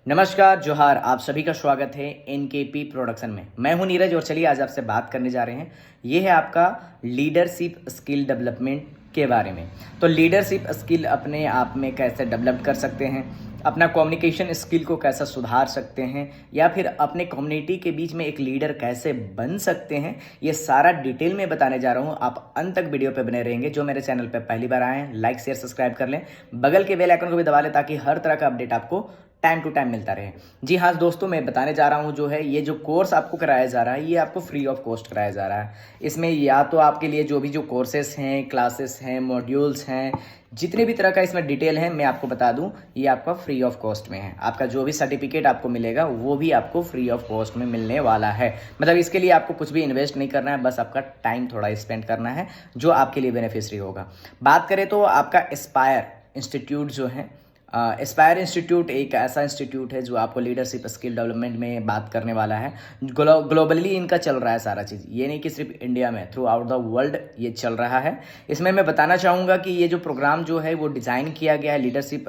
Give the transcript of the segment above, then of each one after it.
नमस्कार जोहार, आप सभी का स्वागत है एनकेपी प्रोडक्शन में। मैं हूं नीरज और चलिए आज आपसे बात करने जा रहे हैं। ये है आपका लीडरशिप स्किल डेवलपमेंट के बारे में। तो लीडरशिप स्किल अपने आप में कैसे डेवलप कर सकते हैं, अपना कम्युनिकेशन स्किल को कैसे सुधार सकते हैं, या फिर अपने कम्युनिटी के बीच में एक लीडर कैसे बन सकते हैं, ये सारा डिटेल में बताने जा रहा हूँ। आप अंत तक वीडियो पे बने रहेंगे। जो मेरे चैनल पे पहली बार आए हैं, लाइक शेयर सब्सक्राइब कर लें, बगल के बेल आइकन को भी दबा लें ताकि हर तरह का अपडेट आपको टाइम टू टाइम मिलता रहे। जी हाँ दोस्तों, मैं बताने जा रहा हूँ जो है ये जो कोर्स आपको कराया जा रहा है, ये आपको फ्री ऑफ कॉस्ट कराया जा रहा है। इसमें या तो आपके लिए जो भी जो कोर्सेस हैं, क्लासेस हैं, मॉड्यूल्स हैं, जितने भी तरह का इसमें डिटेल है मैं आपको बता दूं, ये आपका फ्री ऑफ कॉस्ट में है। आपका जो भी सर्टिफिकेट आपको मिलेगा वो भी आपको फ्री ऑफ कॉस्ट में मिलने वाला है। मतलब इसके लिए आपको कुछ भी इन्वेस्ट नहीं करना है, बस आपका टाइम थोड़ा स्पेंड करना है जो आपके लिए बेनिफिशियरी होगा। बात करें तो आपका एस्पायर इंस्टीट्यूट जो है, एस्पायर इंस्टीट्यूट एक ऐसा इंस्टीट्यूट है जो आपको लीडरशिप स्किल डेवलपमेंट में बात करने वाला है। ग्लोबली इनका चल रहा है सारा चीज़, ये नहीं कि सिर्फ इंडिया में, थ्रू आउट द वर्ल्ड ये चल रहा है। इसमें मैं बताना चाहूँगा कि ये जो प्रोग्राम जो है वो डिज़ाइन किया गया है, लीडरशिप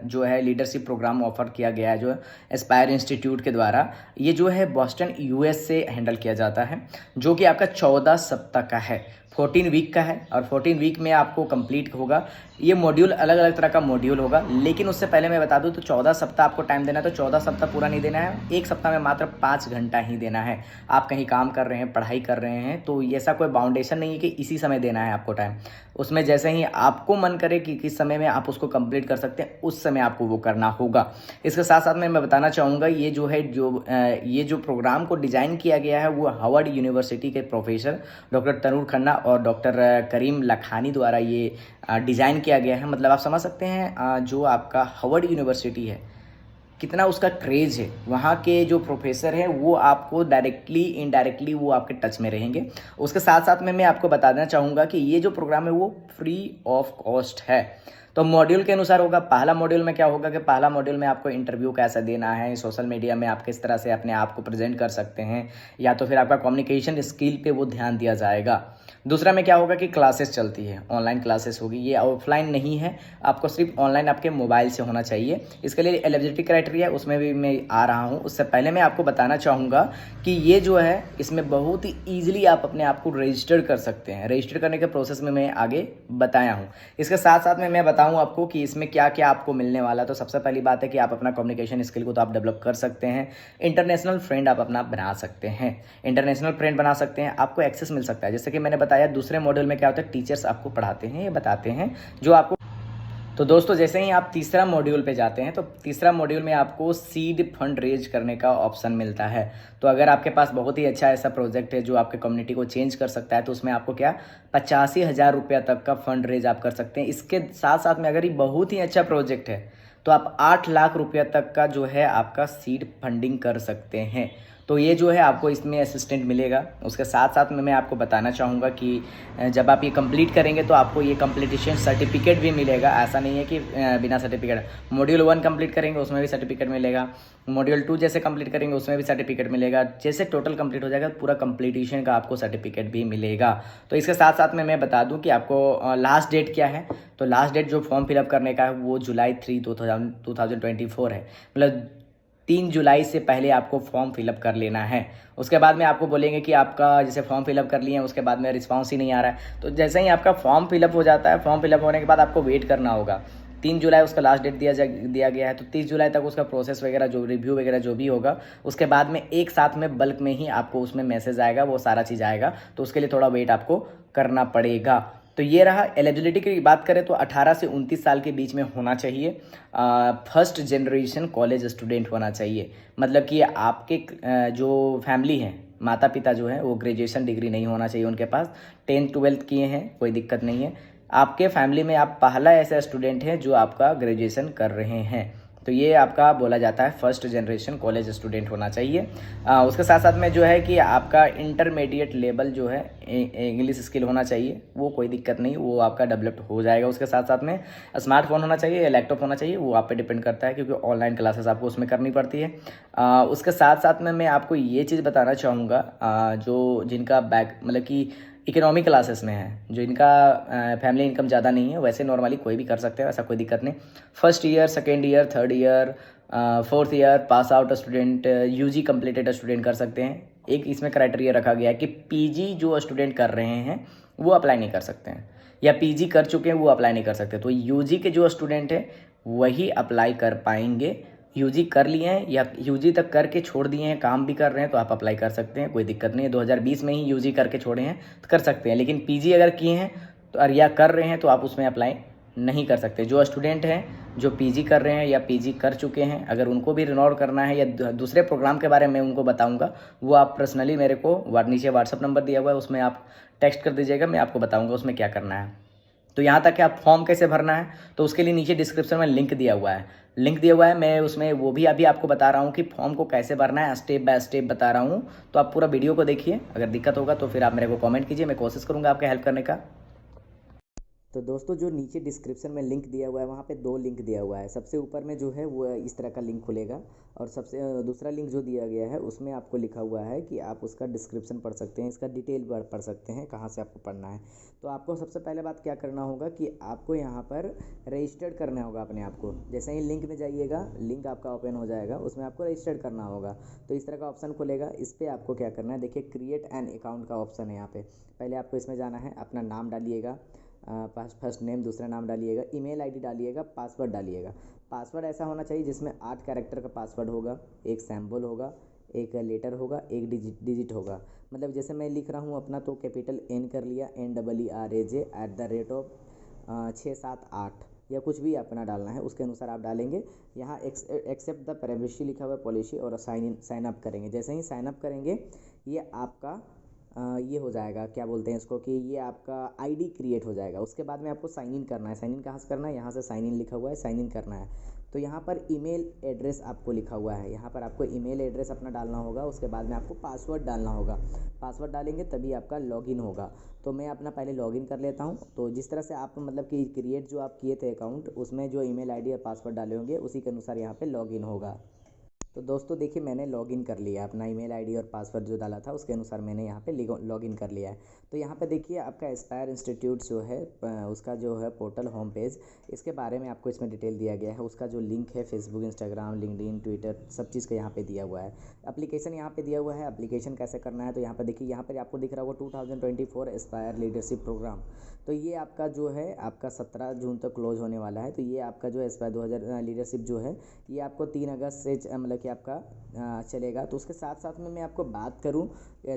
जो है लीडरशिप प्रोग्राम ऑफर किया गया है जो एस्पायर इंस्टीट्यूट के द्वारा। ये जो है बॉस्टन यूएस से हैंडल किया जाता है, जो कि आपका 14 सप्ताह का है, 14 वीक का है। और 14 वीक में आपको कंप्लीट होगा। ये मॉड्यूल अलग अलग तरह का मॉड्यूल होगा, लेकिन उससे पहले मैं बता दूं तो 14 सप्ताह आपको टाइम देना है। तो 14 सप्ताह पूरा नहीं देना है, एक सप्ताह में मात्र 5 घंटा ही देना है। आप कहीं काम कर रहे हैं, पढ़ाई कर रहे हैं, तो ऐसा कोई बाउंडेशन नहीं है कि इसी समय देना है आपको टाइम। उसमें जैसे ही आपको मन करे कि किस समय में आप उसको कंप्लीट कर सकते हैं, उस समय आपको वो करना होगा। इसके साथ साथ में मैं बताना चाहूँगा ये जो है ये जो प्रोग्राम को डिज़ाइन किया गया है वो हार्वर्ड यूनिवर्सिटी के प्रोफेसर डॉक्टर तनूर खन्ना और डॉक्टर करीम लखानी द्वारा ये डिज़ाइन किया गया है। मतलब आप समझ सकते हैं जो आपका हार्वर्ड यूनिवर्सिटी है कितना उसका क्रेज़ है। वहाँ के जो प्रोफेसर हैं वो आपको डायरेक्टली इनडायरेक्टली वो आपके टच में रहेंगे। उसके साथ साथ में मैं आपको बताना चाहूँगा कि ये जो प्रोग्राम है वो फ्री ऑफ कॉस्ट है। तो मॉड्यूल के अनुसार होगा। पहला मॉड्यूल में क्या होगा कि पहला मॉड्यूल में आपको इंटरव्यू कैसा देना है, सोशल मीडिया में आप किस तरह से अपने आप को प्रेजेंट कर सकते हैं, या तो फिर आपका कम्युनिकेशन स्किल पे वो ध्यान दिया जाएगा। दूसरा में क्या होगा कि क्लासेस चलती है, ऑनलाइन क्लासेस होगी, ये ऑफलाइन नहीं है, आपको सिर्फ ऑनलाइन आपके मोबाइल से होना चाहिए। इसके लिए एलिजिबिलिटी क्राइटेरिया उसमें भी मैं आ रहा हूँ। उससे पहले मैं आपको बताना चाहूँगा कि ये जो है इसमें बहुत ही ईजिली आप अपने आप को रजिस्टर कर सकते हैं। रजिस्टर करने के प्रोसेस में मैं आगे बताया हूँ। इसके साथ साथ में मैं बताऊँ आपको कि इसमें क्या क्या आपको मिलने वाला। तो सबसे पहली बात है कि आप अपना कम्युनिकेशन स्किल को तो आप डेवलप कर सकते हैं। इंटरनेशनल फ्रेंड आप अपना बना सकते हैं, इंटरनेशनल फ्रेंड बना सकते हैं। आपको एक्सेस मिल सकता है, जैसे कि मैंने बताया दूसरे मॉड्यूल में क्या होता है, टीचर्स आपको पढ़ाते हैं, ये बताते हैं जो आपको। तो दोस्तों जैसे ही आप तीसरा मॉड्यूल पे जाते हैं तो तीसरा मॉड्यूल में आपको सीड फंड रेज करने का ऑप्शन मिलता है। तो अगर आपके पास बहुत ही अच्छा ऐसा प्रोजेक्ट है जो आपके कम्युनिटी को चेंज कर सकता है, तो उसमें आपको क्या 85,000 रुपया तक का फंड रेज आप कर सकते हैं। इसके साथ साथ में अगर ये बहुत ही अच्छा प्रोजेक्ट है तो आप 8 लाख रुपया तक का जो है आपका सीड फंडिंग कर सकते हैं। तो ये जो है आपको इसमें असिस्टेंट मिलेगा। उसके साथ साथ में मैं आपको बताना चाहूँगा कि जब आप ये कंप्लीट करेंगे तो आपको ये कंप्लीटेशन सर्टिफिकेट भी मिलेगा। ऐसा नहीं है कि बिना सर्टिफिकेट। मॉड्यूल 1 कंप्लीट करेंगे उसमें भी सर्टिफिकेट मिलेगा, मॉड्यूल 2 जैसे कंप्लीट करेंगे उसमें भी सर्टिफिकेट मिलेगा। जैसे टोटल कंप्लीट हो जाएगा पूरा कंप्लीटेशन का आपको सर्टिफिकेट भी मिलेगा। तो इसके साथ साथ में मैं बता दूं कि आपको लास्ट डेट क्या है। तो लास्ट डेट जो फॉर्म फिलअप करने का है वो जुलाई 3 2024 है। मतलब 3 जुलाई से पहले आपको फॉर्म फिलअप कर लेना है। उसके बाद में आपको बोलेंगे कि आपका जैसे फॉर्म फिलअप कर लिए हैं, उसके बाद में रिस्पांस ही नहीं आ रहा है। तो जैसे ही आपका फॉर्म फिलअप हो जाता है, फॉर्म फिलअप होने के बाद आपको वेट करना होगा। 3 जुलाई उसका लास्ट डेट दिया गया है, तो 30 जुलाई तक उसका प्रोसेस वगैरह जो रिव्यू वगैरह जो भी होगा, उसके बाद में एक साथ में बल्क में ही आपको उसमें मैसेज आएगा, वो सारा चीज़ आएगा। तो उसके लिए थोड़ा वेट आपको करना पड़ेगा। तो ये रहा। एलिजिबिलिटी की बात करें तो 18 से 29 साल के बीच में होना चाहिए। फर्स्ट जनरेशन कॉलेज स्टूडेंट होना चाहिए। मतलब कि आपके जो फैमिली हैं, माता पिता जो हैं वो ग्रेजुएशन डिग्री नहीं होना चाहिए उनके पास, 10th 12th किए हैं, कोई दिक्कत नहीं है। आपके फैमिली में आप पहला ऐसा स्टूडेंट है जो आपका ग्रेजुएशन कर रहे हैं, तो ये आपका बोला जाता है फर्स्ट जनरेशन कॉलेज स्टूडेंट होना चाहिए। उसके साथ साथ में जो है कि आपका इंटरमीडिएट लेवल जो है इंग्लिश स्किल होना चाहिए, वो कोई दिक्कत नहीं, वो आपका डेवलप्ड हो जाएगा। उसके साथ साथ में स्मार्टफोन होना चाहिए या लैपटॉप होना चाहिए, वो आप पे डिपेंड करता है क्योंकि ऑनलाइन क्लासेस आपको उसमें करनी पड़ती है। उसके साथ साथ में मैं आपको ये चीज़ बताना चाहूँगा, जो जिनका बैक मतलब कि इकोनॉमिक क्लासेस में है, जो इनका फैमिली इनकम ज़्यादा नहीं है, वैसे नॉर्मली कोई भी कर सकते हैं, ऐसा कोई दिक्कत नहीं। First year, second year, third year, 4th year pass out student, UG completed student कर सकते हैं। एक इसमें क्राइटेरिया रखा गया है कि पीजी जो स्टूडेंट कर रहे हैं वो अप्लाई नहीं कर सकते हैं, या पीजी कर चुके हैं वो अप्लाई नहीं कर सकते। तो यूजी के जो स्टूडेंट हैं वही अप्लाई कर पाएंगे। यूजी कर लिए हैं या यूजी तक करके छोड़ दिए हैं, काम भी कर रहे हैं, तो आप अप्लाई कर सकते हैं, कोई दिक्कत नहीं है। 2020 में ही यूजी करके छोड़े हैं तो कर सकते हैं, लेकिन पीजी अगर किए हैं तो या कर रहे हैं तो आप उसमें अप्लाई नहीं कर सकते। जो स्टूडेंट हैं जो पीजी कर रहे हैं या पीजी कर चुके हैं, अगर उनको भी रिनोव करना है या दूसरे प्रोग्राम के बारे में उनको बताऊंगा, वो आप पर्सनली मेरे को नीचे व्हाट्सअप नंबर दिया हुआ है, उसमें आप टेक्स्ट कर दीजिएगा, मैं आपको बताऊंगा उसमें क्या करना है। तो यहाँ तक कि आप फॉर्म कैसे भरना है तो उसके लिए नीचे डिस्क्रिप्शन में लिंक दिया हुआ है, मैं उसमें वो भी अभी आपको बता रहा हूँ कि फॉर्म को कैसे भरना है, स्टेप बाय स्टेप बता रहा हूँ। तो आप पूरा वीडियो को देखिए, अगर दिक्कत होगा तो फिर आप मेरे को कमेंट कीजिए, मैं कोशिश करूँगा आपके हेल्प करने का। तो दोस्तों जो नीचे डिस्क्रिप्शन में लिंक दिया हुआ है वहाँ पे 2 लिंक दिया हुआ है। सबसे ऊपर में जो है वो इस तरह का लिंक खुलेगा, और सबसे दूसरा लिंक जो दिया गया है उसमें आपको लिखा हुआ है कि आप उसका डिस्क्रिप्शन पढ़ सकते हैं, इसका डिटेल पढ़ सकते हैं, कहाँ से आपको पढ़ना है। तो आपको सबसे पहले बात क्या करना होगा कि आपको यहाँ पर रजिस्टर्ड करना होगा अपने आप को। जैसे ही लिंक में जाइएगा, लिंक आपका ओपन हो जाएगा, उसमें आपको रजिस्टर्ड करना होगा। तो इस तरह का ऑप्शन खुलेगा, इस पर आपको क्या करना है, देखिए क्रिएट एन अकाउंट का ऑप्शन है यहाँ पे। पहले आपको इसमें जाना है, अपना नाम डालिएगा, फर्स्ट नेम, दूसरा नाम डालिएगा, ईमेल आईडी डालिएगा, पासवर्ड डालिएगा। पासवर्ड ऐसा होना चाहिए जिसमें 8 कैरेक्टर का पासवर्ड होगा, एक सैम्बल होगा, एक लेटर होगा, एक डिजिट होगा। मतलब जैसे मैं लिख रहा हूँ अपना, तो कैपिटल N कर लिया, NEERAJ @678 या कुछ भी अपना डालना है उसके अनुसार आप डालेंगे। यहाँ एक्सेप्ट द प्राइवेसी लिखा हुआ है पॉलिसी, और साइन अप करेंगे। जैसे ही साइन अप करेंगे ये आपका ये हो जाएगा, क्या बोलते हैं इसको, कि ये आपका आईडी क्रिएट हो जाएगा। उसके बाद में आपको साइन इन करना है। साइन इन कहाँ से करना है, यहाँ से साइन इन लिखा हुआ है, साइन इन करना है। तो यहाँ पर ईमेल एड्रेस आपको लिखा हुआ है, यहाँ पर आपको ईमेल एड्रेस अपना डालना होगा। उसके बाद में आपको पासवर्ड डालना होगा, पासवर्ड डालेंगे तभी आपका लॉगिन होगा। तो मैं अपना पहले लॉगिन कर लेता हूँ। तो जिस तरह से आप मतलब कि क्रिएट जो आप किए थे अकाउंट, उसमें जो ईमेल आईडी और पासवर्ड डाले होंगे उसी के अनुसार यहाँ पे लॉगिन होगा। तो दोस्तों देखिए मैंने लॉगिन कर लिया, अपना ईमेल आईडी और पासवर्ड जो डाला था उसके अनुसार मैंने यहाँ पे लॉगिन कर लिया है। तो यहाँ पे देखिए आपका एस्पायर इंस्टीट्यूट जो है उसका जो है पोर्टल होम पेज, इसके बारे में आपको इसमें डिटेल दिया गया है। उसका जो लिंक है फेसबुक, इंस्टाग्राम, लिंक्डइन, ट्विटर, सब चीज़ का यहाँ पे दिया हुआ है। एप्लीकेशन यहाँ पे दिया हुआ है, एप्लीकेशन कैसे करना है। तो यहाँ पर देखिए, यहाँ पर आपको दिख रहा होगा 2024 एस्पायर लीडरशिप प्रोग्राम। तो ये आपका जो है आपका 17 जून तक क्लोज होने वाला है। तो ये आपका जो एस्पायर 2000 लीडरशिप जो है ये आपको 3 अगस्त से मतलब कि आपका चलेगा। तो उसके साथ साथ में मैं आपको बात करूं,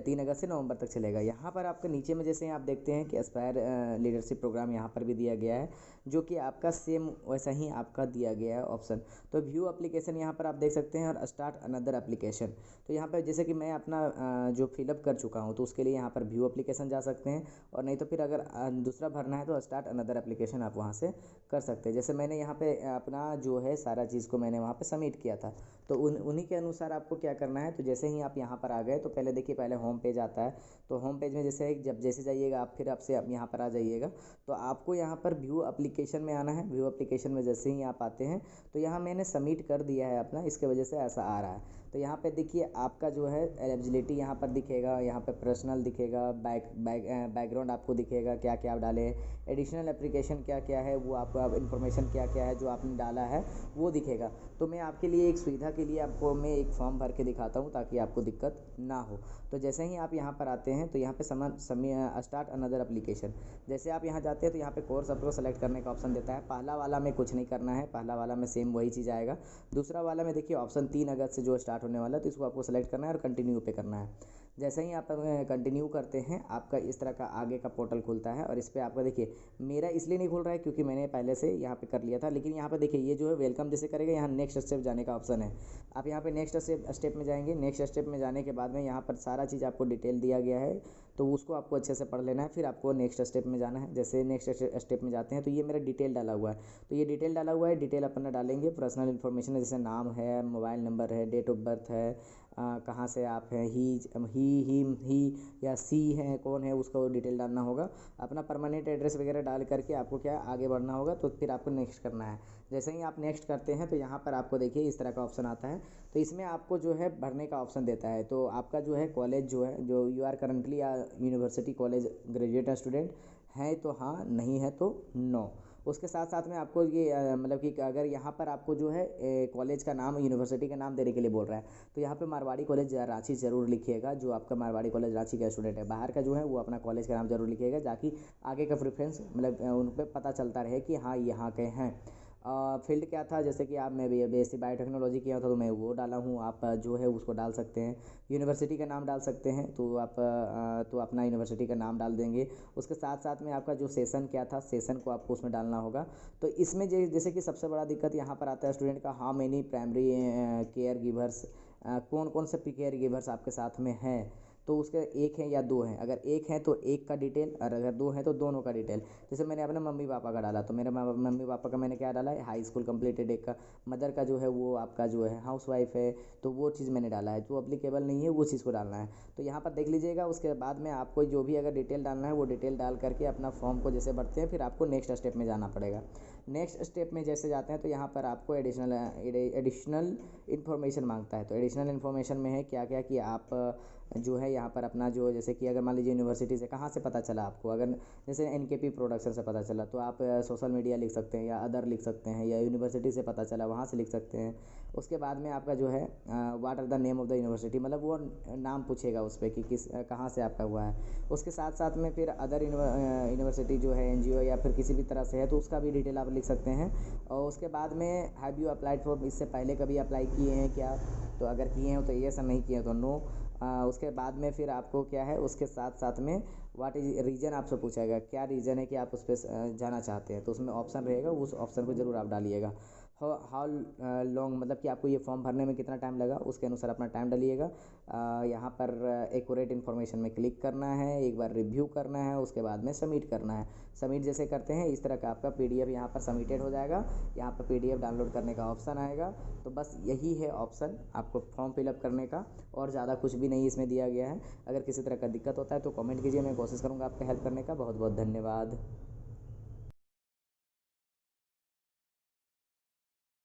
3 अगस्त से नवंबर तक चलेगा। यहाँ पर आपके नीचे में जैसे आप देखते हैं कि एस्पायर लीडरशिप प्रोग्राम यहाँ पर भी दिया गया है, जो कि आपका सेम वैसा ही आपका दिया गया है ऑप्शन। तो व्यू एप्लीकेशन यहाँ पर आप देख सकते हैं, और स्टार्ट अनदर एप्लीकेशन। तो यहाँ पर जैसे कि मैं अपना जो फिलअप कर चुका हूँ तो उसके लिए यहाँ पर व्यू एप्लीकेशन जा सकते हैं, और नहीं तो फिर अगर दूसरा भरना है तो स्टार्ट अनदर एप्लीकेशन आप वहाँ से कर सकते हैं। जैसे मैंने यहाँ पे अपना जो है सारा चीज़ को मैंने वहाँ पे सबमिट किया था, तो उन्हीं के अनुसार आपको क्या करना है। तो जैसे ही आप यहाँ पर आ गए तो पहले देखिए, पहले होम पेज आता है। तो होम पेज में जैसे जाइएगा आप, फिर आपसे आप यहाँ पर आ जाइएगा। तो आपको यहाँ पर व्यू एप्लीकेशन में आना है। व्यू एप्लीकेशन में जैसे ही आप आते हैं तो यहाँ मैंने सबमिट कर दिया है अपना, इसके वजह से ऐसा आ रहा है। तो यहाँ पे देखिए आपका जो है एलिजिबिलिटी यहाँ पर दिखेगा, यहाँ पे पर्सनल दिखेगा, बैकग्राउंड आपको दिखेगा, क्या क्या आप डाले, एडिशनल एप्लीकेशन क्या क्या है वो आपका इन्फॉर्मेशन क्या क्या है जो आपने डाला है वो दिखेगा। तो मैं आपके लिए एक सुविधा के लिए आपको मैं एक फॉर्म भर के दिखाता हूँ ताकि आपको दिक्कत ना हो। तो जैसे ही आप यहाँ पर आते हैं तो यहाँ पे स्टार्ट अनदर एप्लीकेशन, जैसे आप यहाँ जाते हैं तो यहाँ पे कोर्स आपको सेलेक्ट करने का ऑप्शन देता है। पहला वाला में कुछ नहीं करना है, पहला वाला में सेम वही चीज़ आएगा। दूसरा वाला में देखिए ऑप्शन 3 अगस्त से जो स्टार्ट होने वाला है, तो इसको आपको सेलेक्ट करना है और कंटिन्यू पे करना है। जैसे ही आप कंटिन्यू करते हैं आपका इस तरह का आगे का पोर्टल खुलता है, और इस पर आपका देखिए मेरा इसलिए नहीं खुल रहा है क्योंकि मैंने पहले से यहाँ पे कर लिया था। लेकिन यहाँ पे देखिए ये जो है वेलकम जैसे करेगा, यहाँ नेक्स्ट स्टेप जाने का ऑप्शन है। आप यहाँ पे नेक्स्ट स्टेप में जाएंगे। नेक्स्ट स्टेप में जाने के बाद में यहाँ पर सारा चीज़ आपको डिटेल दिया गया है, तो उसको आपको अच्छे से पढ़ लेना है। फिर आपको नेक्स्ट स्टेप में जाना है। जैसे नेक्स्ट स्टेप में जाते हैं तो ये मेरा डिटेल डाला हुआ है, तो ये डिटेल डाला हुआ है, डिटेल अपना डालेंगे। पर्सनल इन्फॉर्मेशन है, जैसे नाम है, मोबाइल नंबर है, डेट ऑफ बर्थ है, कहाँ से आप हैं, ही या सी हैं, कौन है, उसका डिटेल डालना होगा। अपना परमानेंट एड्रेस वगैरह डाल करके आपको क्या आगे बढ़ना होगा। तो फिर आपको नेक्स्ट करना है। जैसे ही आप नेक्स्ट करते हैं तो यहाँ पर आपको देखिए इस तरह का ऑप्शन आता है। तो इसमें आपको जो है भरने का ऑप्शन देता है। तो आपका जो है कॉलेज जो है, जो यू आर करंटली या यूनिवर्सिटी कॉलेज ग्रेजुएट स्टूडेंट है तो हाँ, नहीं है तो नो। उसके साथ साथ में आपको ये मतलब कि अगर यहाँ पर आपको जो है कॉलेज का नाम, यूनिवर्सिटी का नाम देने के लिए बोल रहा है, तो यहाँ पे मारवाड़ी कॉलेज रांची ज़रूर लिखिएगा। जो आपका मारवाड़ी कॉलेज रांची का स्टूडेंट है, बाहर का जो है वो अपना कॉलेज का नाम ज़रूर लिखिएगा, ताकि आगे का प्रेफरेंस मतलब उन पर पता चलता रहे कि हाँ यहाँ के हैं। फील्ड क्या था, जैसे कि आप, मैं भी BSc बायोटेक्नोलॉजी किया था तो मैं वो डाला हूँ। आप जो है उसको डाल सकते हैं, यूनिवर्सिटी का नाम डाल सकते हैं, तो आप तो अपना यूनिवर्सिटी का नाम डाल देंगे। उसके साथ साथ में आपका जो सेशन क्या था, सेशन को आपको उसमें डालना होगा। तो इसमें जैसे कि सबसे बड़ा दिक्कत यहाँ पर आता है स्टूडेंट का, how many primary care givers, कौन कौन से केयर गिवर्स आपके साथ में हैं। तो उसके एक है या दो हैं, अगर एक है तो एक का डिटेल, और अगर दो हैं तो दोनों का डिटेल। जैसे मैंने अपने मम्मी पापा का डाला, तो मेरे मम्मी पापा का मैंने क्या डाला है, हाई स्कूल कंप्लीटेड एक का। मदर का जो है वो आपका जो है हाउस वाइफ है, तो वो चीज़ मैंने डाला है। जो अप्लीकेबल नहीं है वो चीज़ को डालना है, तो यहाँ पर देख लीजिएगा। उसके बाद में आपको जो भी अगर डिटेल डालना है वो डिटेल डाल करके अपना फॉर्म को जैसे भरते हैं, फिर आपको नेक्स्ट स्टेप में जाना पड़ेगा। नेक्स्ट स्टेप में जैसे जाते हैं तो यहाँ पर आपको एडिशनल इन्फॉर्मेशन मांगता है। तो एडिशनल इन्फॉर्मेशन में है क्या क्या कि आप जो है यहाँ पर अपना जो, जैसे कि अगर मान लीजिए यूनिवर्सिटी से कहाँ से पता चला आपको, अगर जैसे NKP प्रोडक्शन से पता चला तो आप सोशल मीडिया लिख सकते हैं, या अदर लिख सकते हैं, या यूनिवर्सिटी से पता चला वहाँ से लिख सकते हैं। उसके बाद में आपका जो है what are the name of the university, मतलब वो नाम पूछेगा उस पर कि किस कहाँ से आपका हुआ है। उसके साथ साथ में फिर अदर यूनिवर्सिटी जो है NGO या फिर किसी भी तरह से है, तो उसका भी डिटेल आप लिख सकते हैं। और उसके बाद में हैव यू अप्लाइड फॉर, इससे पहले कभी अप्लाई किए हैं क्या, तो अगर किए हैं तो येस, नहीं किए तो नो। उसके बाद में फिर आपको क्या है, उसके साथ साथ में व्हाट इज रीज़न आपसे पूछेगा, क्या रीज़न है कि आप उस पर जाना चाहते हैं, तो उसमें ऑप्शन रहेगा, उस ऑप्शन को ज़रूर आप डालिएगा। हाउ लॉन्ग, मतलब कि आपको ये फॉर्म भरने में कितना टाइम लगा, उसके अनुसार अपना टाइम डालिएगा। यहाँ पर एक्यूरेट इन्फॉर्मेशन में क्लिक करना है, एक बार रिव्यू करना है, उसके बाद में सबमिट करना है। सबमिट जैसे करते हैं इस तरह का आपका PDF यहाँ पर सबमिटेड हो जाएगा। यहाँ पर PDF डाउनलोड करने का ऑप्शन आएगा। तो बस यही है ऑप्शन आपको फॉर्म फिलअप करने का, और ज़्यादा कुछ भी नहीं इसमें दिया गया है। अगर किसी तरह का दिक्कत होता है तो कमेंट कीजिए, मैं कोशिश करूँगा आपका हेल्प करने का। बहुत बहुत धन्यवाद।